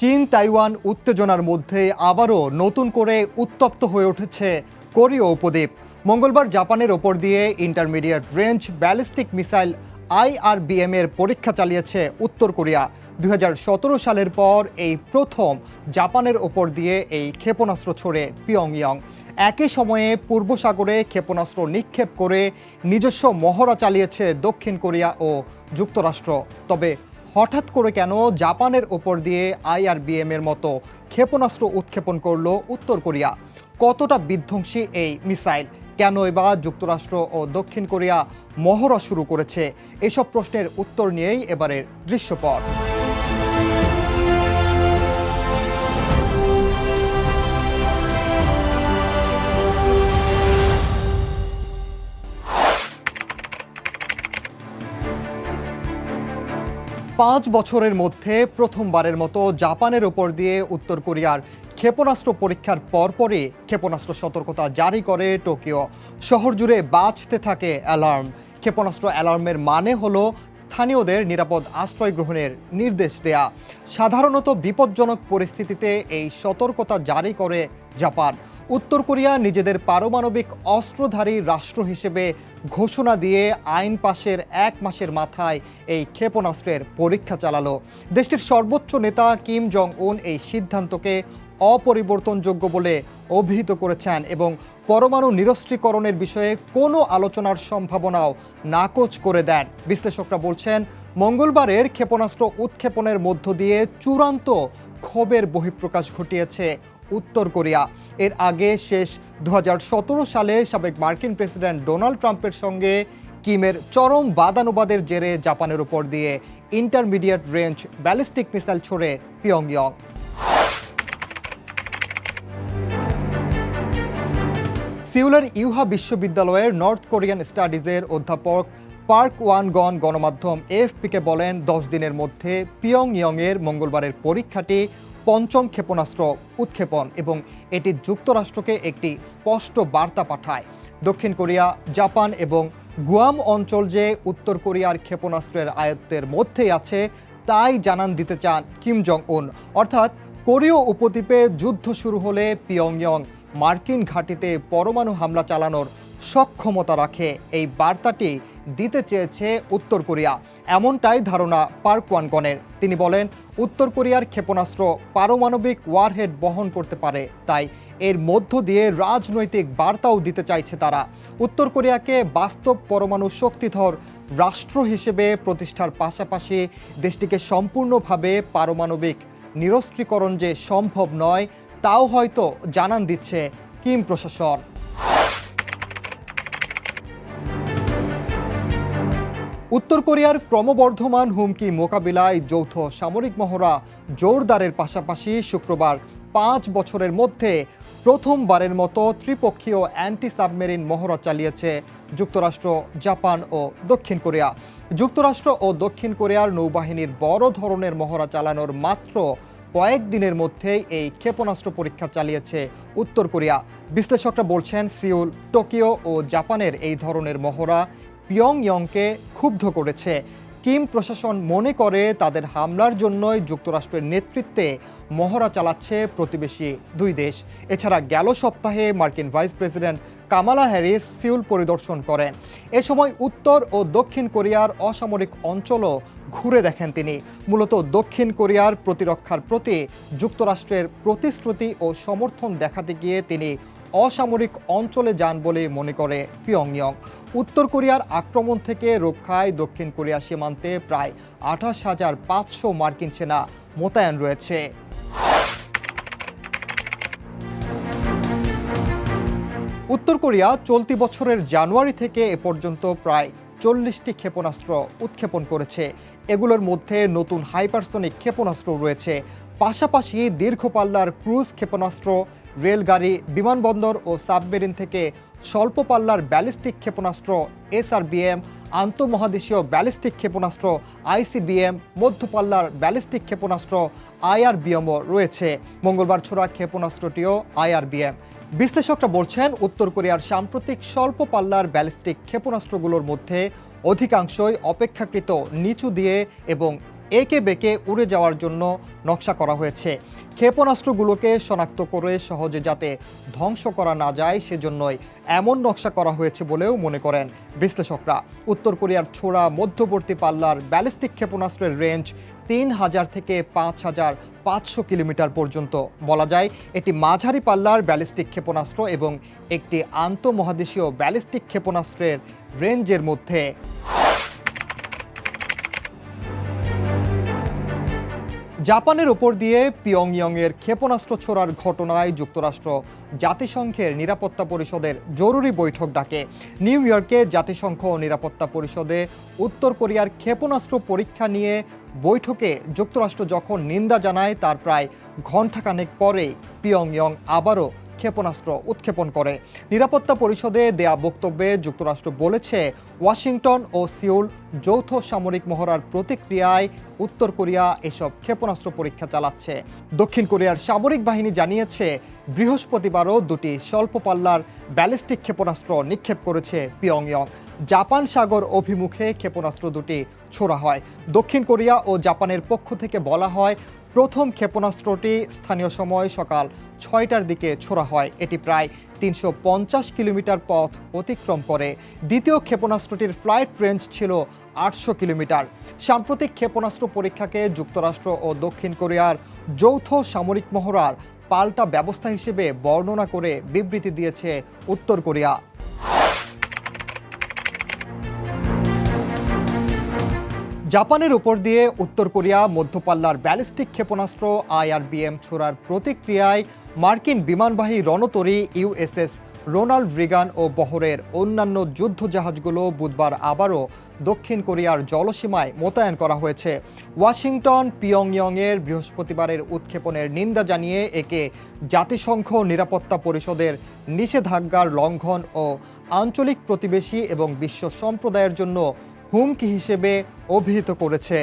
চীন তাইওয়ান উত্তেজনার মধ্যে আবারও নতুন করে উত্তপ্ত হয়ে উঠেছে কোরীয় উপদ্বীপ। মঙ্গলবার জাপানের ওপর দিয়ে intermediate range ballistic missile IRBM এর পরীক্ষা চালিয়েছে উত্তর কোরিয়া। 2017 সালের পর এই প্রথম জাপানের ওপর দিয়ে এই ক্ষেপণাস্ত্র ছোড়ে পিয়ংইয়ং। একই সময়ে পূর্ব সাগরে ক্ষেপণাস্ত্র নিক্ষেপ করে নিজস্ব মহড়া চালিয়েছে দক্ষিণ কোরিয়া ও যুক্তরাষ্ট্র। তবে হঠাৎ করে কেন জাপানের ওপর দিয়ে IRBM এর মতো ক্ষেপণাস্ত্র উৎক্ষেপণ করল উত্তর কোরিয়া? কতটা বিধ্বংসী এই মিসাইল? কেন এবার যুক্তরাষ্ট্র ও দক্ষিণ কোরিয়া মহড়া শুরু করেছে? এসব প্রশ্নের উত্তর নিয়েই এবারের দৃশ্যপট। 5 বছরের মধ্যে প্রথমবারের মতো জাপানের ওপর দিয়ে উত্তর কোরিয়ার ক্ষেপণাস্ত্র পরীক্ষার পরপরই ক্ষেপণাস্ত্র সতর্কতা জারি করে টোকিও। শহর জুড়ে বাজতে থাকে অ্যালার্ম। ক্ষেপণাস্ত্র অ্যালার্মের মানে হলো স্থানীয়দের নিরাপদ আশ্রয় গ্রহণের নির্দেশ দেয়া। সাধারণত বিপজ্জনক পরিস্থিতিতে এই সতর্কতা জারি করে জাপান। উত্তর কোরিয়া নিজেদের পারমাণবিক অস্ত্রধারী রাষ্ট্র হিসেবে ঘোষণা দিয়ে আইন পাশের 1 মাসের মাথায় এই ক্ষেপণাস্ত্রের পরীক্ষা চালালো। দেশটির সর্বোচ্চ নেতা কিম জং উন এই সিদ্ধান্তকে অপরিবর্তনযোগ্য বলে অভিহিত করেছেন এবং পরমাণু নিরস্ত্রীকরণের বিষয়ে কোনো আলোচনার সম্ভাবনাও নাকচ করে দেন। বিশ্লেষকরা বলছেন, মঙ্গলবারের ক্ষেপণাস্ত্র উৎক্ষেপণের মধ্য দিয়ে চূড়ান্ত ক্ষোভের বহিঃপ্রকাশ ঘটিয়েছে উত্তর কোরিয়া। এর আগে শেষ 2017 সালে সাবেক মার্কিন প্রেসিডেন্ট ডোনাল্ড ট্রাম্পের সঙ্গে কিমের চরম বাদানুবাদের জেরে জাপানের উপর দিয়ে ইন্টারমিডিয়েট রেঞ্জ ব্যালিস্টিক মিসাইল ছোড়ে পিয়ংইয়ং। সিউলের ইউহা বিশ্ববিদ্যালয়ের নর্থ কোরিয়ান স্টাডিজের অধ্যাপক পার্ক ওয়ান গন গণমাধ্যম AFP-কে বলেন, 10 দিনের মধ্যে পিয়ংইয়ংয়ের মঙ্গলবারের পরীক্ষাটি 5ম ক্ষেপণাস্ত্র উৎক্ষেপণ এবং এটি যুক্তরাষ্ট্রকে একটি স্পষ্ট বার্তা পাঠায়। দক্ষিণ কোরিয়া, জাপান এবং গুয়াম অঞ্চল যে উত্তর কোরিয়ার ক্ষেপণাস্ত্রের আয়ত্তের মধ্যেই আছে তাই জানান দিতে চান কিম জং উন। অর্থাৎ কোরীয় উপদ্বীপে যুদ্ধ শুরু হলে পিয়ংইয়ং মার্কিন ঘাঁটিতে পরমাণু হামলা চালানোর সক্ষমতা রাখে, এই বার্তাটি দিতে চেয়েছে উত্তর কোরিয়া। এমনটাই ধারণা পার্ক ওয়ান গনের। তিনি বলেন, উত্তর কোরিয়ার ক্ষেপণাস্ত্র পারমাণবিক ওয়ারহেড বহন করতে পারে, তাই এর মধ্য দিয়ে রাজনৈতিক বার্তাও দিতে চাইছে তারা। উত্তর কোরিয়াকে বাস্তব পরমাণু শক্তিধর রাষ্ট্র হিসেবে প্রতিষ্ঠার পাশাপাশি দেশটিকে সম্পূর্ণভাবে পারমাণবিক নিরস্ত্রীকরণ যে সম্ভব নয় তাও হয়তো জানান দিচ্ছে কিম প্রশাসন। উত্তর কোরিয়ার ক্রমবর্ধমান হুমকি মোকাবিলায় যৌথ সামরিক মহড়া জোরদারের পাশাপাশি শুক্রবার 5 বছরের মধ্যে প্রথমবারের মতো ত্রিপক্ষীয় অ্যান্টি সাবমেরিন মহড়া চালিয়েছে যুক্তরাষ্ট্র, জাপান ও দক্ষিণ কোরিয়া। যুক্তরাষ্ট্র ও দক্ষিণ কোরিয়ার নৌবাহিনীর বড় ধরনের মহড়া চালানোর মাত্র কয়েকদিনের মধ্যেই এই ক্ষেপণাস্ত্র পরীক্ষা চালিয়েছে উত্তর কোরিয়া। বিশ্লেষকরা বলছেন, সিউল, টোকিও ও জাপানের এই ধরনের মহড়া পিয়ংইয়ংকে ক্ষুব্ধ করেছে। কিম প্রশাসন মনে করে তাদের হামলার জন্যই যুক্তরাষ্ট্রের নেতৃত্বে মহড়া চালাচ্ছে প্রতিবেশী 2 দেশ। এছাড়া গেল সপ্তাহে মার্কিন vice president Kamala Harris Seoul পরিদর্শন করেন। এ সময় উত্তর ও দক্ষিণ কোরিয়ার অসামরিক অঞ্চলও ঘুরে দেখেন তিনি। মূলত দক্ষিণ কোরিয়ার প্রতিরক্ষার প্রতি যুক্তরাষ্ট্রের প্রতিশ্রুতি ও সমর্থন দেখাতে গিয়ে তিনি অসামরিক অঞ্চলে যান বলে মনে করে পিয়ংইয়ং। উত্তর কোরিয়ার আক্রমণ থেকে রক্ষায় দক্ষিণ কোরিয়া সীমান্তে প্রায় 28,500 মার্কিন সেনা মোতায়েন রয়েছে। উত্তর কোরিয়া চলতি বছরের জানুয়ারি থেকে এ পর্যন্ত প্রায় 40টি ক্ষেপণাস্ত্র উৎক্ষেপণ করেছে। এগুলোর মধ্যে নতুন হাইপারসনিক ক্ষেপণাস্ত্র রয়েছে। পাশাপাশি দীর্ঘপাল্লার ক্রুজ ক্ষেপণাস্ত্র, রেলগাড়ি, বিমানবন্দর ও সাবমেরিন থেকে স্বল্প পাল্লার ব্যালিস্টিক ক্ষেপণাস্ত্র SRBM, আন্তঃমহাদেশীয় ব্যালিস্টিক ক্ষেপণাস্ত্র ICBM, মধ্যপাল্লার ব্যালিস্টিক ক্ষেপণাস্ত্র IRBMও রয়েছে। মঙ্গলবার ছোড়া ক্ষেপণাস্ত্রটিও IRBM। বিশ্লেষকরা বলছেন, উত্তর কোরিয়ার সাম্প্রতিক স্বল্প পাল্লার ব্যালিস্টিক ক্ষেপণাস্ত্রগুলোর মধ্যে অধিকাংশই অপেক্ষাকৃত নিচু দিয়ে এবং একে বেঁকে উড়ে যাওয়ার জন্য নকশা করা হয়েছে। ক্ষেপণাস্ত্রগুলোকে শনাক্ত করে সহজে যাতে ধ্বংস করা না যায় সেজন্যই এমন নকশা করা হয়েছে বলেও মনে করেন বিশ্লেষকরা। উত্তর কোরিয়ার ছোড়া মধ্যবর্তী পাল্লার ব্যালিস্টিক ক্ষেপণাস্ত্রের রেঞ্জ ৩,০০০ থেকে ৫,৫০০ কিলোমিটার পর্যন্ত। বলা যায় এটি মাঝারি পাল্লার ব্যালিস্টিক ক্ষেপণাস্ত্র এবং একটি আন্তঃমহাদেশীয় ব্যালিস্টিক ক্ষেপণাস্ত্রের রেঞ্জের মধ্যে। জাপানের ওপর দিয়ে পিয়ংইয়ংয়ের ক্ষেপণাস্ত্র ছোড়ার ঘটনায় যুক্তরাষ্ট্র জাতিসংঘের নিরাপত্তা পরিষদের জরুরি বৈঠক ডাকে। নিউ ইয়র্কে জাতিসংঘ নিরাপত্তা পরিষদে উত্তর কোরিয়ার ক্ষেপণাস্ত্র পরীক্ষা নিয়ে বৈঠকে যুক্তরাষ্ট্র যখন নিন্দা জানায় তার প্রায় ঘণ্টাখানেক পরেই পিয়ংইয়ং আবারও ক্ষেপণাস্ত্র উৎক্ষেপণ করে। নিরাপত্তা পরিষদে দেয়া বক্তব্যে যুক্তরাষ্ট্র বলেছে, ওয়াশিংটন ও সিউল যৌথ সামরিক মহড়ার প্রতিক্রিয়ায় উত্তর কোরিয়া এসব ক্ষেপণাস্ত্র পরীক্ষা চালাচ্ছে। দক্ষিণ কোরিয়ার সামরিক বাহিনী জানিয়েছে, বৃহস্পতিবারও দুটি স্বল্প পাল্লার ব্যালিস্টিক ক্ষেপণাস্ত্র নিক্ষেপ করেছে পিয়ংইয়ং। জাপান সাগর অভিমুখে ক্ষেপণাস্ত্র দুটি ছোড়া হয়। দক্ষিণ কোরিয়া ও জাপানের পক্ষ থেকে বলা হয়, প্রথম ক্ষেপণাস্ত্রটি স্থানীয় সময় সকাল ৬টার দিকে ছোড়া হয়। এটি প্রায় ৩৫০ কিলোমিটার পথ অতিক্রম করে। দ্বিতীয় ক্ষেপণাস্ত্রটির ফ্লাইট রেঞ্জ ছিল ৮০০ কিলোমিটার। সাম্প্রতিক ক্ষেপণাস্ত্র পরীক্ষাকে যুক্তরাষ্ট্র ও দক্ষিণ কোরিয়ার যৌথ সামরিক মহড়ার পাল্টা ব্যবস্থা হিসেবে বর্ণনা করে বিবৃতি দিয়েছে উত্তর কোরিয়া। জাপানের উপর দিয়ে উত্তর কোরিয়া মধ্যপাল্লার ব্যালিস্টিক ক্ষেপণাস্ত্র IRBM ছোড়ার প্রতিক্রিয়ায় মার্কিন বিমানবাহী রণতরী USS রোনাল্ড রিগান ও বহরের অন্যান্য যুদ্ধজাহাজগুলো বুধবার আবারও দক্ষিণ কোরিয়ার জলসীমায় মোতায়েন করা হয়েছে। ওয়াশিংটন পিয়ংইয়ংয়ের বৃহস্পতিবারের উৎক্ষেপণের নিন্দা জানিয়ে একে জাতিসংঘ নিরাপত্তা পরিষদের নিষেধাজ্ঞার লঙ্ঘন ও আঞ্চলিক প্রতিবেশী এবং বিশ্ব সম্প্রদায়ের জন্য হুমকি হিসেবে অভিহিত করেছে।